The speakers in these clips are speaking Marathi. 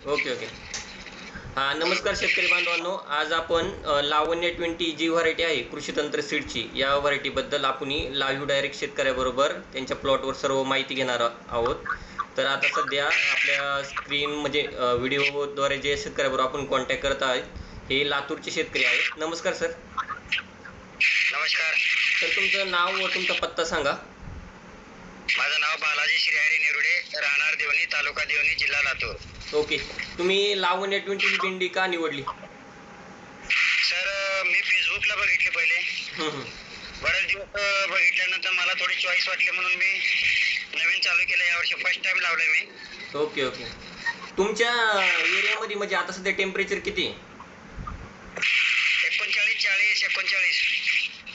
Okay, okay. हां, नमस्कार शेतकरी बांधवांनो. आज आपण लावण्य 20 जी व्हरायटी आहे कृषी तंत्र सीडची, या व्हरायटीबद्दल आपण लाईव्ह डायरेक्ट शेतकऱ्याबरोबर त्यांच्या प्लॉटवर सर्व माहिती घेणार आहोत. तर आता सध्या आपल्या स्क्रीन म्हणजे व्हिडिओद्वारे जे शेतकऱ्याबरोबर आपण कॉन्टॅक्ट करत आहोत, हे लातूरचे शेतकरी आहेत. नमस्कार सर. नमस्कार. तर तुमचं नाव व तुमचा पत्ता सांगा. माझं नाव बालाजी श्रीहरी निरुडे, राहणार देवणी, तालुका देवणी, जिल्हा लातूर. ओके. तुम्ही लावण्य 20 ही भेंडी का निवडली? सर, मी फेसबुकला बघितली पहिले. बरेच दिवस बघितल्यानंतर मला थोडी चॉईस वाटली म्हणून मी नवीन चालू केलं. यावर्षी फर्स्ट टाइम लावलंय मी. Okay, okay. तुमच्या एरियामध्ये म्हणजे आता सध्या टेम्परेचर किती आहे? 39, 40, 39.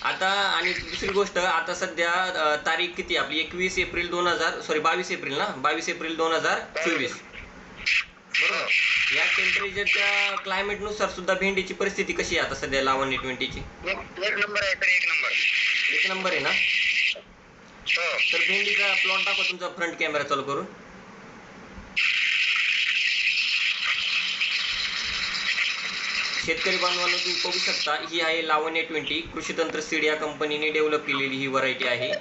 आता आणि दुसरी गोष्ट, आता सध्या तारीख किती आपली? 22 एप्रिल 2024. बरोबर. या टेम्परेचरच्या क्लायमेटनुसार सुद्धा भेंडीची परिस्थिती कशी आहे आता सध्या लावण्य 20ची? एक नंबर आहे तर एक नंबर. एक नंबर आहे ना? हो. तर भेंडीचा प्लॉट दाखवा तुमचा फ्रंट कॅमेरा चालू करून. शेतकरी बांधवांनो, तुम्ही बघू शकता, ही आहे लावण्य 20 कृषी तंत्र सीड या कंपनीने डेव्हलप केलेली ही व्हरायटी आहे.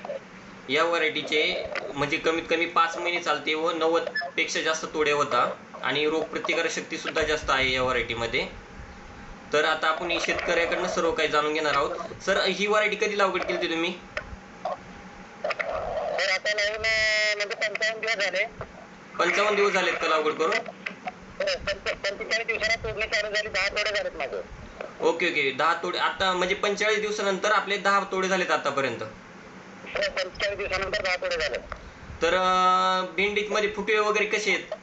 या व्हरायटीचे म्हणजे कमीत कमी 5 महिने चालते व 90 पेक्षा जास्त तोडे होता आणि रोगप्रतिकारक शक्ती सुद्धा जास्त आहे या व्हरायटीमध्ये. तर आता आपण शेतकऱ्याकडनं सर्व काही जाणून घेणार आहोत. सर, ही व्हरायटी कधी लागवड केली होती तुम्ही? तर आता लावून म्हणजे 55 दिवस झाले. 55 दिवस झालेत का लागवड करून? 45 दिवसाला तोडणी चालू झाली. 10 तोडे झालेत माझे. Okay, okay. 10 तोडे आता म्हणजे 45 दिवसानंतर आपले 10 तोडे झालेत आतापर्यंत. 45 दिवसानंतर 10 तोडे झाले. तर भेंडीमध्ये फुटवे वगैरे कसे आहेत?